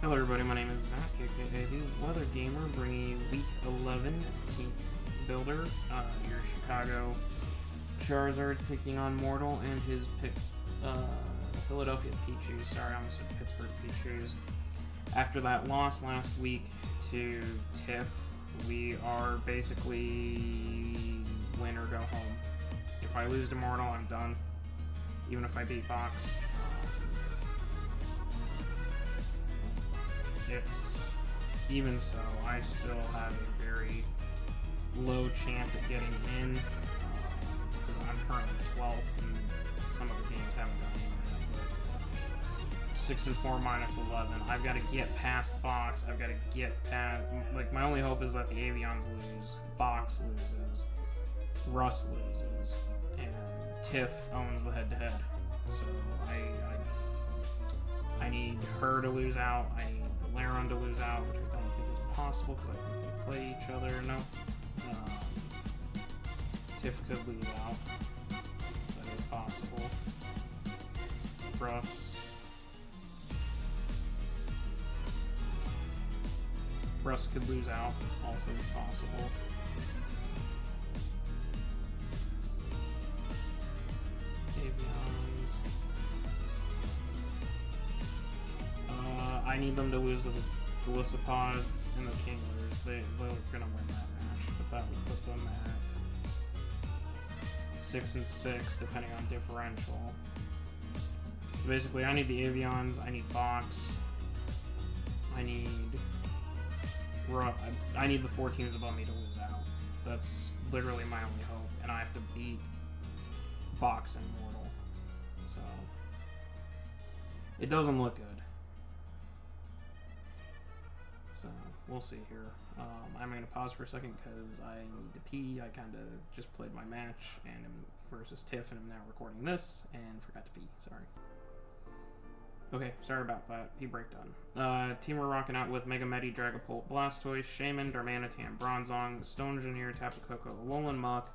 Hello everybody, my name is Zach, aka the Weather Gamer, bringing you Week 11 Team Builder. Your Chicago Charizards taking on Mortal and his Philadelphia Pichu. Sorry, I almost said Pittsburgh Pichus. After that loss last week to Tiff, we are basically win or go home. If I lose to Mortal, I'm done. Even if I beat Box. It's even so, I still have a very low chance at getting in because I'm currently 12th and some of the games haven't gone in yet. 6 and 4 minus 11. I've got to get past Box. I've got to get past. Like, my only hope is that the Avions lose, Box loses, Russ loses, and Tiff owns the head-to-head. So I need her to lose out. I need the Laron to lose out, which I don't think is possible because I think they play each other. No. Tiff could lose out. That is possible. Russ could lose out. Also possible. Avions. I need them to lose to the Galicipods and the Kinglers. They're going to win that match, but that would put them at 6 and 6, depending on differential. So basically, I need the Avions, I need Box, I need the 4 teams above me to lose out. That's literally my only hope, and I have to beat Box and Mortal. So it doesn't look good. So we'll see here. I'm going to pause for a second because I need to pee. I kind of just played my match and versus Tiff, and I'm now recording this and forgot to pee. Sorry. Okay, sorry about that. Pee break done. Team we're rocking out with Mega Medi, Dragapult, Blastoise, Shaman, Darmanitan, Bronzong, Stone Engineer, Tapu Koko, Alolan Muck,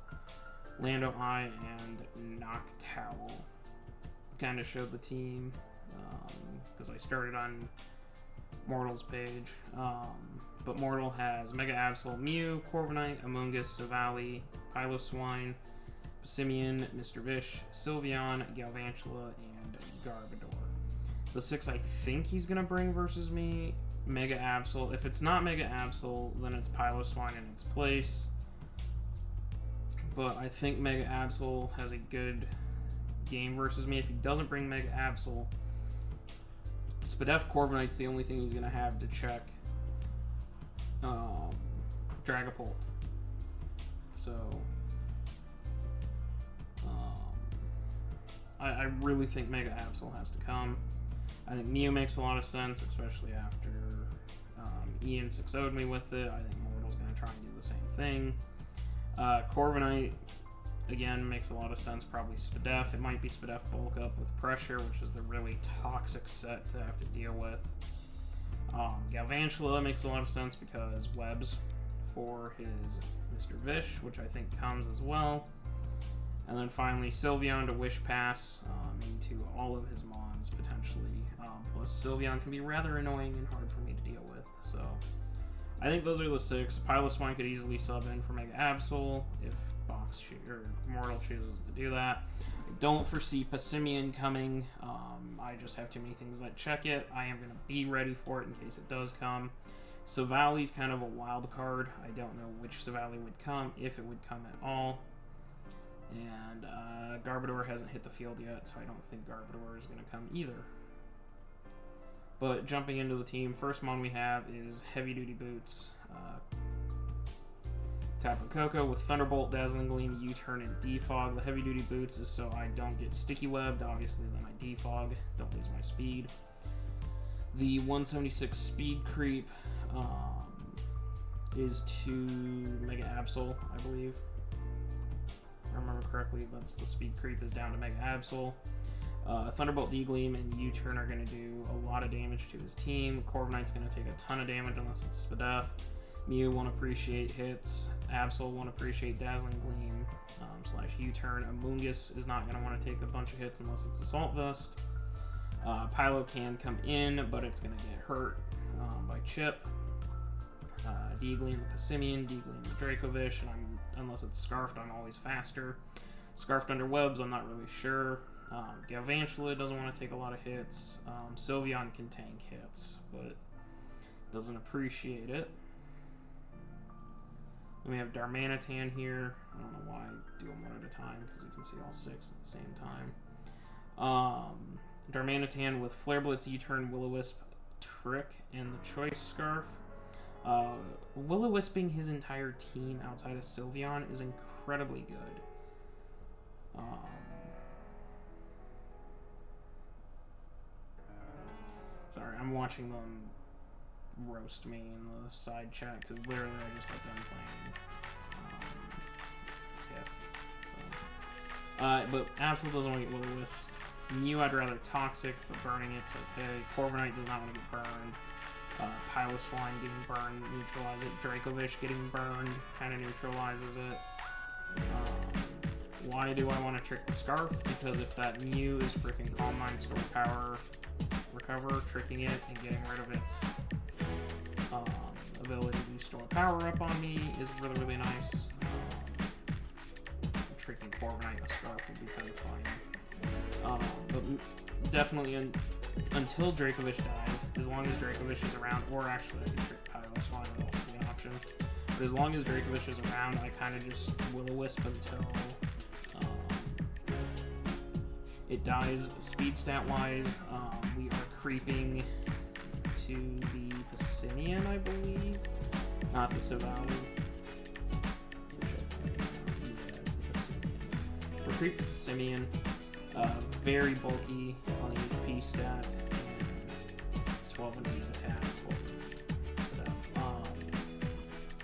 Lando Eye, and Noctowl. Kind of showed the team because I started on Mortal's page. But Mortal has Mega Absol, Mew, Corviknight, Amoonguss, Savali, Piloswine, Passimian, Mr. Vish, Sylveon, Galvantula, and Garbodor. The 6 I think he's going to bring versus me, Mega Absol. If it's not Mega Absol, then it's Piloswine in its place. But I think Mega Absol has a good game versus me. If he doesn't bring Mega Absol, Spadef Corviknight's the only thing he's going to have to check Dragapult. So I really think Mega Absol has to come. I think Mew makes a lot of sense, especially after Ian 6-0'd me with it. I think Mortal's going to try and do the same thing. Corviknight, again, makes a lot of sense. Probably Spadef. It might be Spadef Bulk Up with Pressure, which is the really toxic set to have to deal with. Galvantula makes a lot of sense because Webs for his Mr. Vish, which I think comes as well. And then finally, Sylveon to Wish Pass into all of his Mons, potentially. Plus, Sylveon can be rather annoying and hard for me to deal with. So, I think those are the 6. Piloswine could easily sub in for Mega Absol if Mortal chooses to do that. I don't foresee Passimian coming. I just have too many things that check it. I am going to be ready for it in case it does come. Savali's kind of a wild card. I don't know which Savali would come, if it would come at all. And Garbodor hasn't hit the field yet, so I don't think Garbodor is going to come either. But jumping into the team, first mon we have is Heavy Duty Boots. Tapu Koko with Thunderbolt, Dazzling Gleam, U-Turn, and Defog. The Heavy Duty Boots is so I don't get Sticky Webbed. Obviously, then I Defog. Don't lose my speed. The 176 Speed Creep is to Mega Absol, I believe. If I remember correctly, that's the Speed Creep is down to Mega Absol. Thunderbolt, D-Gleam, and U-Turn are going to do a lot of damage to his team. Corviknight's going to take a ton of damage unless it's Spadef. Mew won't appreciate hits. Absol won't appreciate Dazzling Gleam / U-Turn. Amoonguss is not going to want to take a bunch of hits unless it's Assault Vest. Pylo can come in, but it's going to get hurt by Chip. Deagling the Passimian, Deagling the Dracovish, and unless it's Scarfed, I'm always faster. Scarfed under webs, I'm not really sure. Galvantula doesn't want to take a lot of hits. Sylveon can tank hits, but doesn't appreciate it. Then we have Darmanitan here. I don't know why I do them one at a time, because you can see all 6 at the same time. Darmanitan with Flare Blitz, U-Turn, Will-O-Wisp, Trick, and the Choice Scarf. Will-O-Wisping his entire team outside of Sylveon is incredibly good. Sorry, I'm watching them roast me in the side chat because literally I just got done playing TIFF. But Absol doesn't want to get Will-O-Wisp. Mew, I'd rather Toxic, but burning it's okay. Corviknight does not want to get burned. Piloswine getting burned, neutralize it. Dracovish getting burned, kind of neutralizes it. Why do I want to trick the Scarf? Because if that Mew is freaking Calm Mind, Store Power, Recover, tricking it and getting rid of its ability to store power up on me is really, really nice. Tricking Corviknight and a Scarf would be kind of fun. But definitely until Dracovish dies, as long as Dracovish is around, or actually I can trick Piloswine would also be an option. But as long as Dracovish is around, I kind of just Will-O-Wisp until it dies. Speed stat wise, we are creeping to the Passimian, I believe, not the Savali. Yeah, it's the Passimian. We're creeping to Passimian. Very bulky on HP stat, 12 and 8 attack, 12 stuff.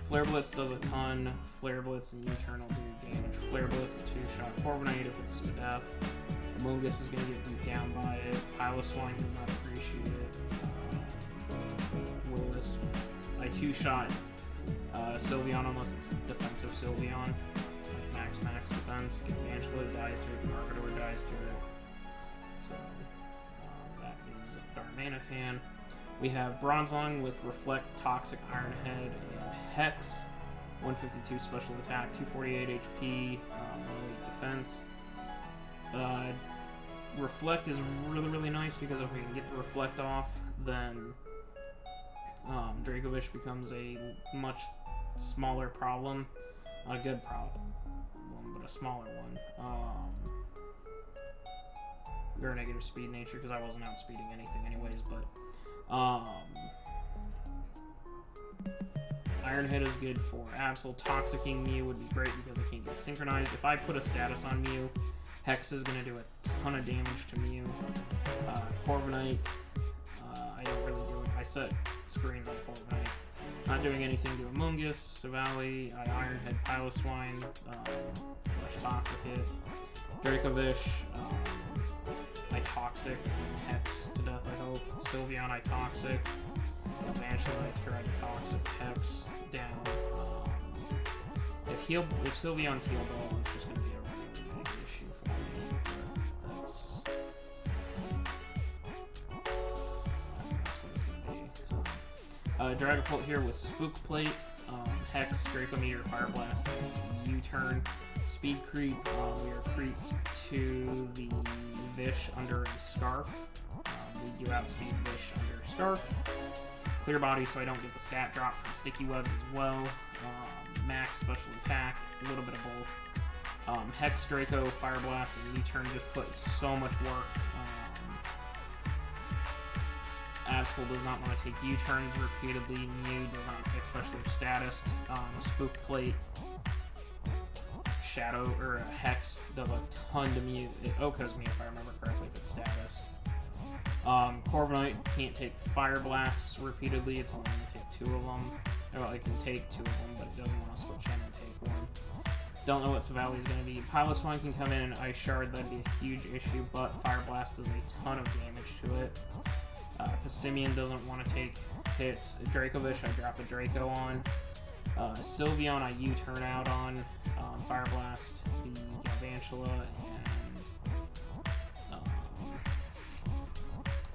Flare Blitz does a ton. Flare Blitz and U-Turn will do damage. Flare Blitz a 2-shot. Corviknight if it's Spadef. Amoonguss is going to get beat down by it. Piloswine does not appreciate it. Will-O-Wisp. I 2-shot Sylveon unless it's defensive Sylveon. Max defense. Angela dies to it, Margator dies to it. So that is Darmanitan. We have Bronzong with Reflect, Toxic, Iron Head, and Hex. 152 special attack, 248 HP, defense. Reflect is really, really nice because if we can get the Reflect off, then Dracovish becomes a much smaller problem. Not a good problem, but a smaller one. We're a negative speed nature because I wasn't outspeeding anything anyways, but Iron Head is good for Absol. Toxicking Mew would be great because it can't get synchronized. If I put a status on Mew, Hex is going to do a ton of damage to Mew. Corviknight, I don't really do it. I set screens on Corviknight. Not doing anything to Amoonguss, Savali, Iron Head, Piloswine, / Toxic hit. Dracovish, I Toxic, Hex to death, I hope. Sylveon, I Toxic. Eventually, I try to Toxic, Hex down. If Sylveon's heal ball, it's just going to be a really big issue for me. That's what it's going to be. So, Dragapult here with Spook Plate, Hex, Draco Meteor, Fire Blast, U-Turn, Speed Creep. We are creeped to the Vish under a Scarf. We do outspeed Vish under Scarf. Clear Body so I don't get the stat drop from Sticky Webs as well. Max special attack, a little bit of both. Hex, Draco, Fire Blast, and U-Turn just put so much work. Absol does not want to take U-turns repeatedly. Mew does not, especially if status. Spook Plate, Shadow, or Hex does a ton to Mew. It OHKOs me if I remember correctly if it's status. Corviknight can't take Fire Blasts repeatedly. It's only going to take 2 of them. Well, it can take 2 of them, but it doesn't want to switch in and take 1. Don't know what Savali is going to be. Piloswine can come in and Ice Shard. That'd be a huge issue, but Fire Blast does a ton of damage to it. Passimian doesn't want to take hits. Dracovish, I drop a Draco on. Sylveon, I U-turn out on. Fire Blast, the Galvantula, and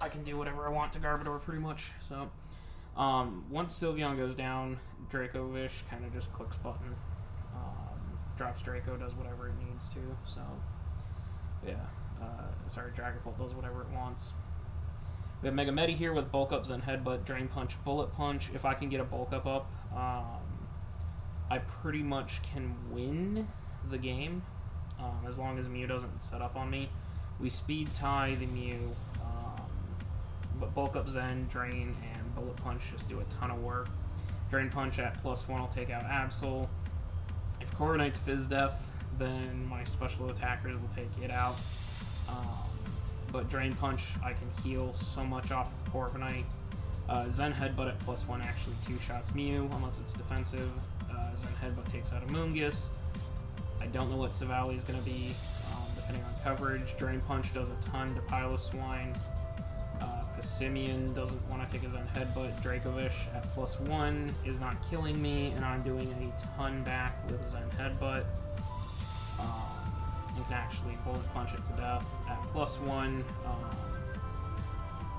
I can do whatever I want to Garbodor pretty much. So once Sylveon goes down, Dracovish kind of just clicks button, drops Draco, does whatever it needs to. So yeah, sorry, Dragapult does whatever it wants. We have Mega Medi here with Bulk Up, Zen Headbutt, Drain Punch, Bullet Punch. If I can get a Bulk Up, I pretty much can win the game as long as Mew doesn't set up on me. We speed tie the Mew, but Bulk Up, Zen, Drain, and Bullet Punch just do a ton of work. Drain Punch at +1 will take out Absol. If Corviknight's Fizz Def, then my special attackers will take it out. But Drain Punch, I can heal so much off of Corviknight. Zen Headbutt at +1 actually two-shots Mew, unless it's defensive. Zen Headbutt takes out a Moongus. I don't know what Savali is going to be, depending on coverage. Drain Punch does a ton to Piloswine. Passimian doesn't want to take a Zen Headbutt. Dracovish at +1 is not killing me, and I'm doing a ton back with Zen Headbutt. You can actually Bullet Punch it to death at +1.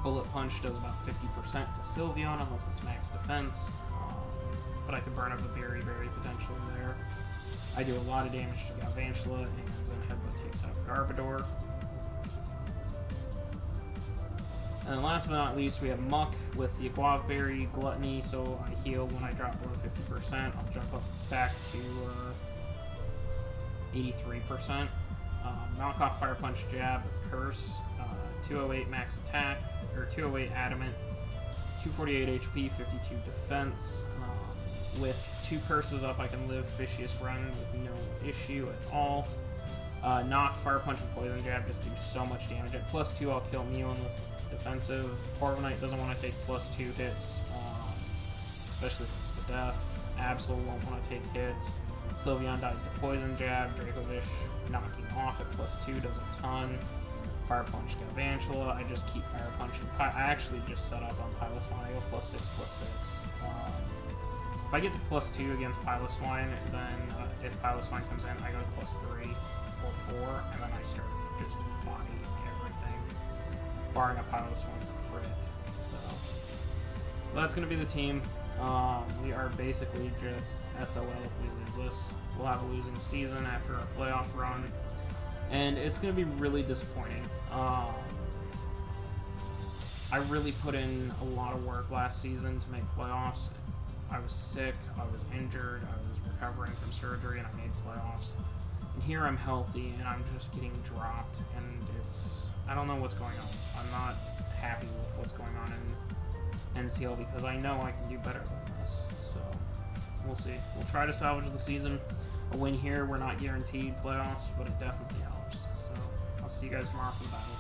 Bullet Punch does about 50% to Sylveon, unless it's max defense. But I could burn up a Berry potentially there. I do a lot of damage to Galvantula, and Zen Headbutt takes out Garbodor. And then last but not least, we have Muck with the Guava Berry, Gluttony, so I heal when I drop below 50%. I'll jump up back to 83%. Knock off Fire Punch, Jab, Curse, 208 max attack, or 208 adamant, 248 HP, 52 defense. With 2 curses up, I can live Fishious Run with no issue at all. Knock, Fire Punch, and Poison Jab just do so much damage. At +2, I'll kill Mew unless it's defensive. Corviknight doesn't want to take +2 hits, especially if it's to death. Absol won't want to take hits. Sylveon dies to Poison Jab. Dracovish knocking off at +2 does a ton. Fire Punch, Galvantula. I just keep Fire Punching. I actually just set up on Piloswine. I go +6/+6. If I get to +2 against Piloswine, then if Piloswine comes in, I go to +3 or 4, and then I start just bodying everything, barring a Piloswine crit. So that's going to be the team. We are basically just SOL if we lose this. We'll have a losing season after our playoff run, and it's going to be really disappointing. I really put in a lot of work last season to make playoffs. I was sick, I was injured, I was recovering from surgery, and I made playoffs. And here I'm healthy, and I'm just getting dropped, and I don't know what's going on. I'm not happy with what's going on in NCL because I know I can do better than this. So, we'll see. We'll try to salvage the season. A win here, we're not guaranteed playoffs, but it definitely helps. So, I'll see you guys tomorrow for the battle.